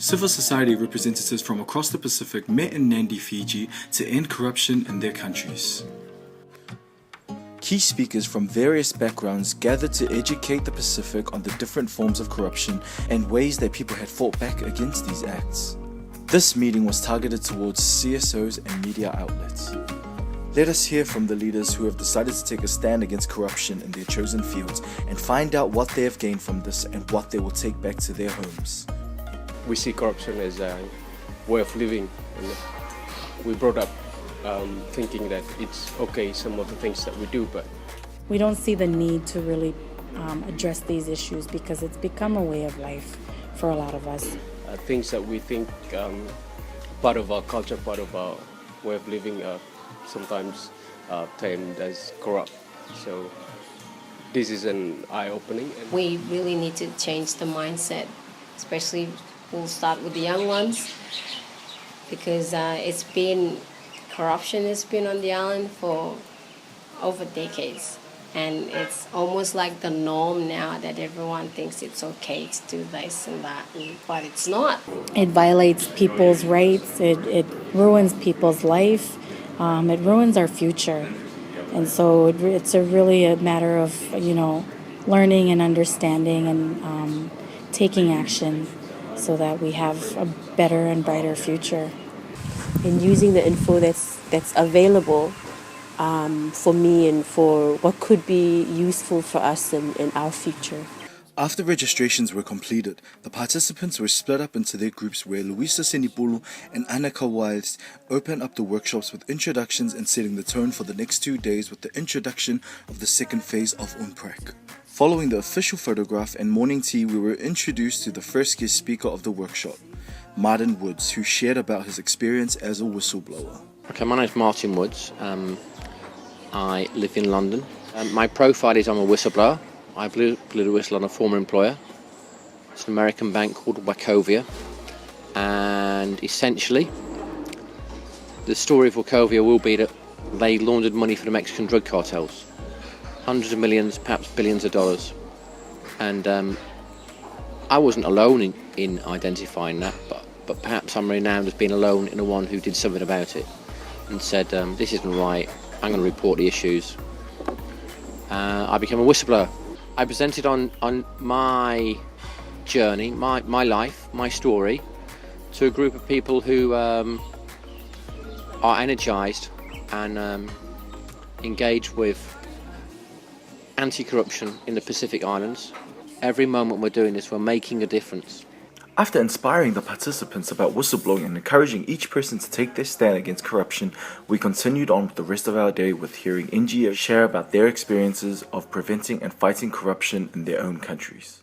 Civil society representatives from across the Pacific met in Nandi, Fiji to end corruption in their countries. Key speakers from various backgrounds gathered to educate the Pacific on the different forms of corruption and ways that people had fought back against these acts. This meeting was targeted towards CSOs and media outlets. Let us hear from the leaders who have decided to take a stand against corruption in their chosen fields and find out what they have gained from this and what they will take back to their homes. We see corruption as a way of living, and we brought up thinking that it's okay, some of the things that we do, but we don't see the need to really address these issues because it's become a way of life for a lot of us. Things that we think part of our culture, part of our way of living, sometimes termed as corrupt. So this is an eye-opening. We really need to change the mindset, especially we'll start with the young ones, because corruption has been on the island for over decades, and it's almost like the norm now that everyone thinks it's okay to do this and that, but it's not. It violates people's rights, it ruins people's life, it ruins our future, and so it's really a matter of learning and understanding and taking action so that we have a better and brighter future. And using the info that's available for me and for what could be useful for us in our future. After registrations were completed, the participants were split up into their groups where Luisa Senipulu and Annika Wiles opened up the workshops with introductions and setting the tone for the next 2 days with the introduction of the second phase of UNPRAC. Following the official photograph and morning tea, we were introduced to the first guest speaker of the workshop, Martin Woods, who shared about his experience as a whistleblower. Okay, my name's Martin Woods. I live in London. My profile is I'm a whistleblower. I blew the whistle on a former employer. It's an American bank called Wachovia. And essentially, the story of Wachovia will be that they laundered money for the Mexican drug cartels. Hundreds of millions, perhaps billions of dollars. And I wasn't alone in identifying that, but perhaps I'm renowned as being alone in the one who did something about it and said, this isn't right, I'm going to report the issues. I became a whistleblower. I presented on my journey, my life, my story, to a group of people who are energised and engaged with anti-corruption in the Pacific Islands. Every moment we're doing this, we're making a difference. After inspiring the participants about whistleblowing and encouraging each person to take their stand against corruption, we continued on with the rest of our day with hearing NGOs share about their experiences of preventing and fighting corruption in their own countries.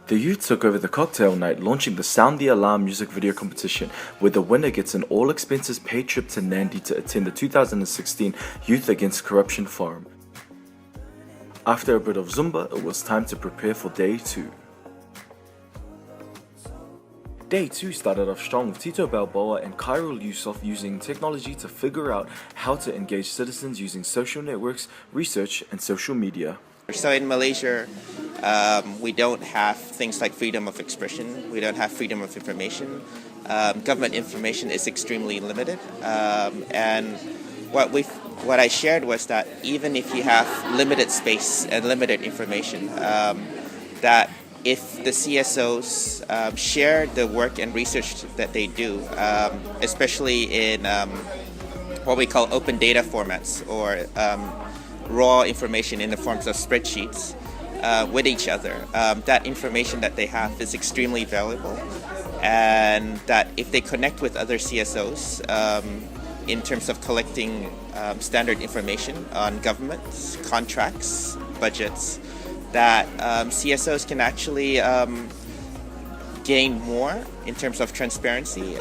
The youth took over the cocktail night, launching the Sound the Alarm music video competition, where the winner gets an all-expenses-paid trip to Nandi to attend the 2016 Youth Against Corruption Forum. After a bit of Zumba, it was time to prepare for Day 2. Day 2 started off strong with Tito Balboa and Khairul Yusuf using technology to figure out how to engage citizens using social networks, research, and social media. So in Malaysia, we don't have things like freedom of expression, we don't have freedom of information. Government information is extremely limited, and what I shared was that even if you have limited space and limited information, that if the CSOs share the work and research that they do, especially in what we call open data formats or raw information in the forms of spreadsheets with each other, that information that they have is extremely valuable, and that if they connect with other CSOs in terms of collecting standard information on governments, contracts, budgets, that CSOs can actually gain more in terms of transparency,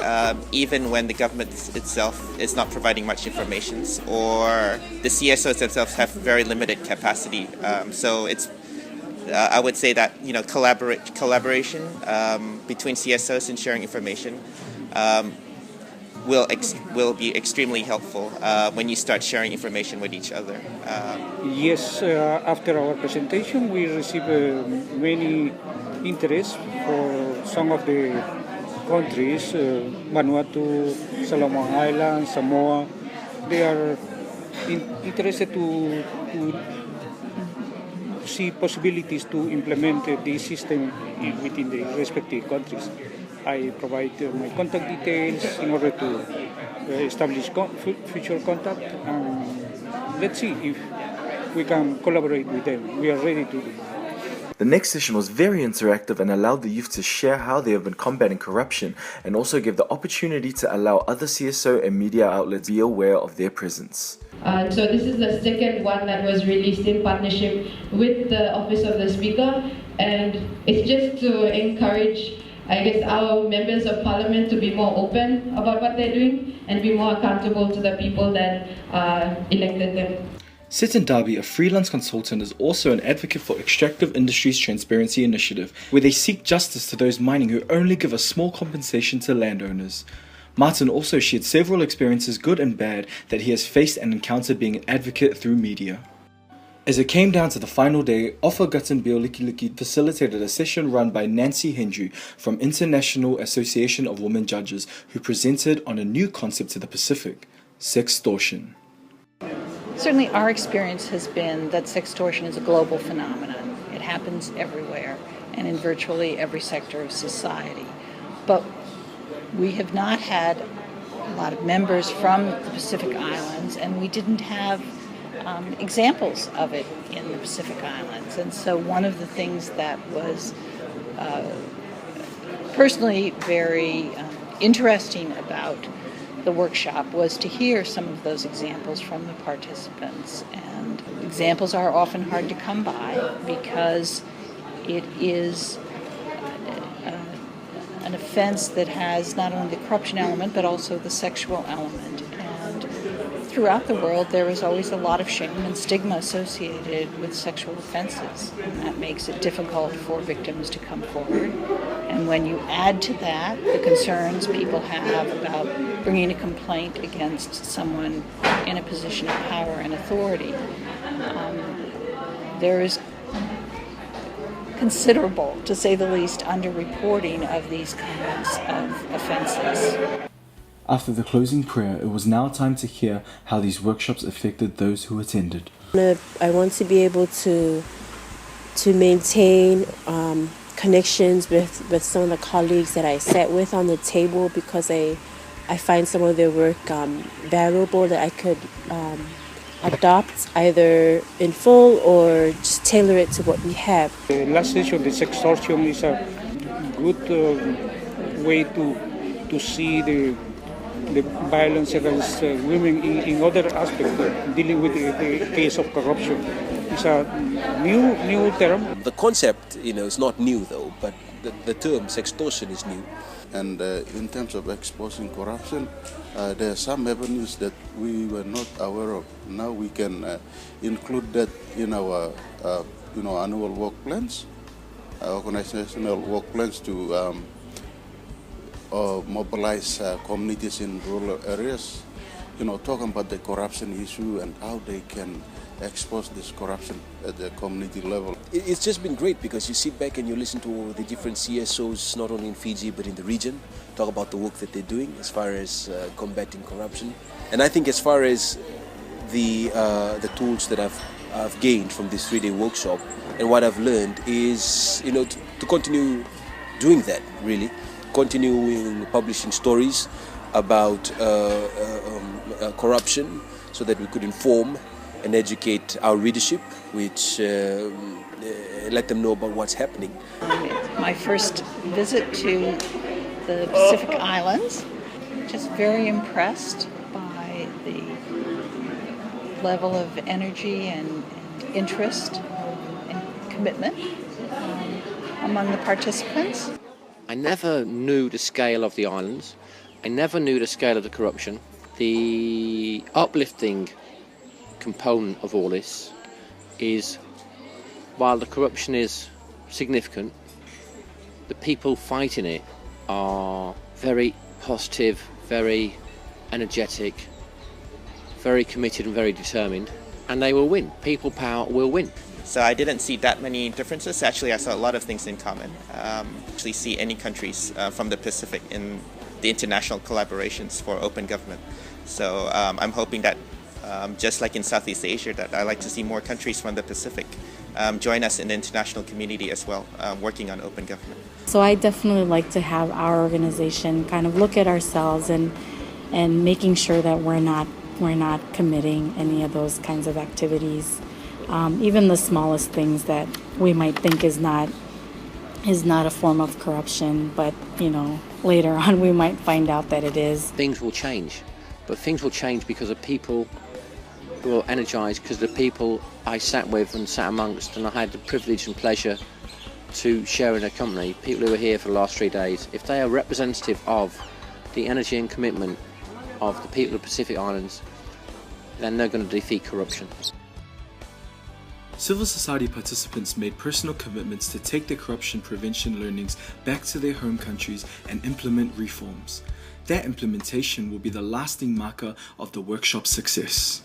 even when the government itself is not providing much information, or the CSOs themselves have very limited capacity. So it's, I would say that collaboration between CSOs in sharing information will be extremely helpful when you start sharing information with each other. Yes, after our presentation, we received many interest for some of the countries, Vanuatu, Solomon Islands, Samoa, they are interested to see possibilities to implement the system within the respective countries. I provide my contact details in order to establish future contact, and let's see if we can collaborate with them. We are ready to do that. The next session was very interactive and allowed the youth to share how they have been combating corruption, and also gave the opportunity to allow other CSO and media outlets be aware of their presence. So this is the second one that was released in partnership with the Office of the Speaker, and it's just to encourage, I guess, our members of parliament to be more open about what they're doing and be more accountable to the people that elected them. Sitin Darby, a freelance consultant, is also an advocate for Extractive Industries Transparency Initiative, where they seek justice to those mining who only give a small compensation to landowners. Martin also shared several experiences, good and bad, that he has faced and encountered being an advocate through media. As it came down to the final day, Ofa Gatan Bioliki facilitated a session run by Nancy Hendry from International Association of Women Judges, who presented on a new concept to the Pacific: sextortion. Certainly our experience has been that sextortion is a global phenomenon. It happens everywhere and in virtually every sector of society. But we have not had a lot of members from the Pacific Islands, and we didn't have examples of it in the Pacific Islands. And so one of the things that was personally very interesting about the workshop was to hear some of those examples from the participants. And examples are often hard to come by because it is an offense that has not only the corruption element but also the sexual element. And throughout the world there is always a lot of shame and stigma associated with sexual offenses. And that makes it difficult for victims to come forward. And when you add to that the concerns people have about bringing a complaint against someone in a position of power and authority, there is considerable, to say the least, underreporting of these kinds of offenses. After the closing prayer, it was now time to hear how these workshops affected those who attended. I want to be able to maintain connections with some of the colleagues that I sat with on the table, because I find some of their work valuable, that I could adopt either in full or just tailor it to what we have. The last session, the sextortion, is a good way to see the violence against women in other aspects, dealing with the case of corruption. It's a new term. The concept, is not new though, but the term sextortion is new. And in terms of exposing corruption, there are some avenues that we were not aware of. Now we can include that in our annual work plans, organizational work plans to mobilize communities in rural areas, talking about the corruption issue and how they can expose this corruption at the community level. It's just been great because you sit back and you listen to the different CSOs, not only in Fiji but in the region, talk about the work that they're doing as far as combating corruption. And I think as far as the tools that I've gained from this 3-day workshop and what I've learned is, to continue doing that, really. Continuing publishing stories about corruption so that we could inform and educate our readership, which let them know about what's happening. My first visit to the Pacific Islands, just very impressed by the level of energy and interest and commitment among the participants. I never knew the scale of the islands. I never knew the scale of the corruption. The uplifting component of all this is, while the corruption is significant, the people fighting it are very positive, very energetic, very committed and very determined, and they will win. People power will win. So I didn't see that many differences. Actually, I saw a lot of things in common. Actually see any countries from the Pacific in the international collaborations for open government. So I'm hoping that just like in Southeast Asia, that I like to see more countries from the Pacific join us in the international community as well, working on open government. So I definitely like to have our organization kind of look at ourselves and making sure that we're not committing any of those kinds of activities, even the smallest things that we might think is not a form of corruption, but later on we might find out that it is. Things will change, but things will change because of people who are energized, because the people I sat with and sat amongst, and I had the privilege and pleasure to share in a company, people who were here for the last 3 days. If they are representative of the energy and commitment of the people of the Pacific Islands, then they're going to defeat corruption. Civil society participants made personal commitments to take the corruption prevention learnings back to their home countries and implement reforms. That implementation will be the lasting marker of the workshop's success.